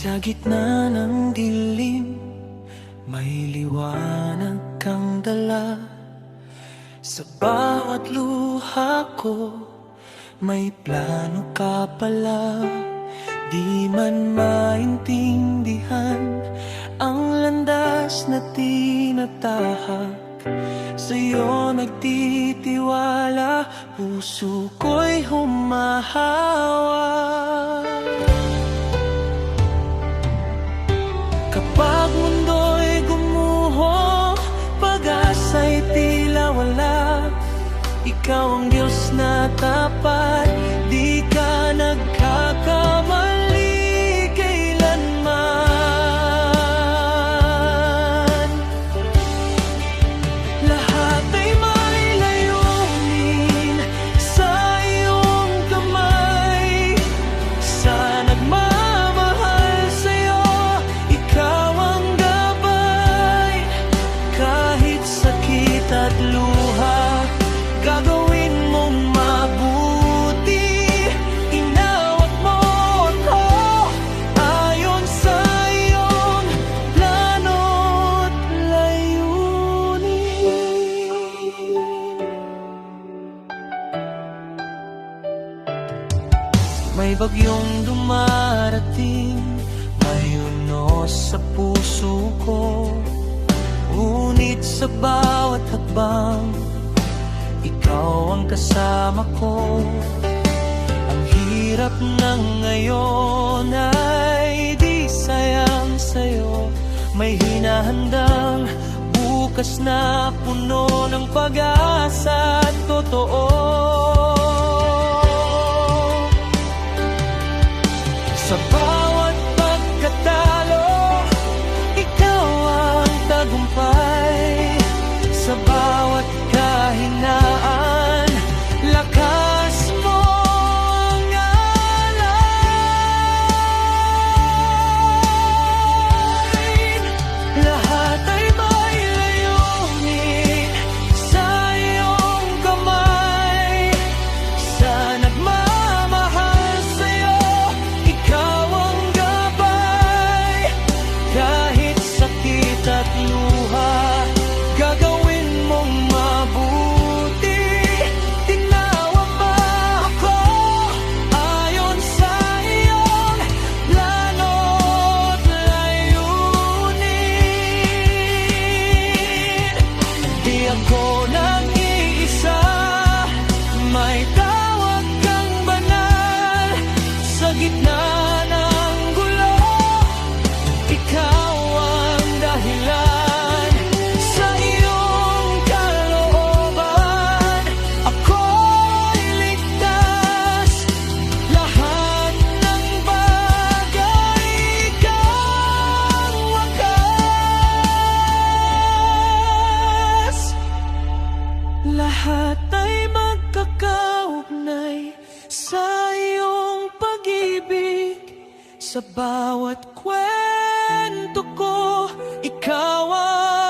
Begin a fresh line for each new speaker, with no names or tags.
Sa gitna ng dilim, may liwanag kang dala. Sa bawat luha ko, may plano ka pala. Di man maintindihan ang landas na tinatahak, sa'yo nagtitiwala, puso ko'y humahawa. Kapag mundo'y gumuho, pag-asa'y tila wala, ikaw ang Diyos na tapat, di ka nagkakamali kailanman. Lahat ay may layunin sa iyong kamay. Sa nagmamahal sa'yo, ikaw ang gabay. Kahit sakit at luha, gagawin mong mabuti. Inawat mo ako ayon sa iyong plano't layunin. May bagyong dumarating, may unos sa puso ko, ngunit sa bawat hakbang, ikaw ang kasama ko. Ang hirap ng ngayon ay di sayang sa'yo, may hinahandang bukas na puno ng pag-asa at totoo. Sa bawat pagkatalo, ikaw ang tagumpay. Sa bawat kahinaan, lakas mo ang alay. Lahat ay may layunin sa iyong kamay. Sa nagmamahal sa'yo, ikaw ang gabay. Kahit sakit at luha, gagawin mong mabuti. Tinawa ba ako ayon sa iyong plano't layunin? Di ako nag-iisa, may tawag kang banal. Sa gitna ng gulo, ikaw ang dahilan. Sa iyong kalooban, ako'y ligtas. Lahat ng bagay, ikaw wakas. Lahat ay magkakaugnay sa iyong pag-ibig. Sa bawat kwento ko, ikaw ang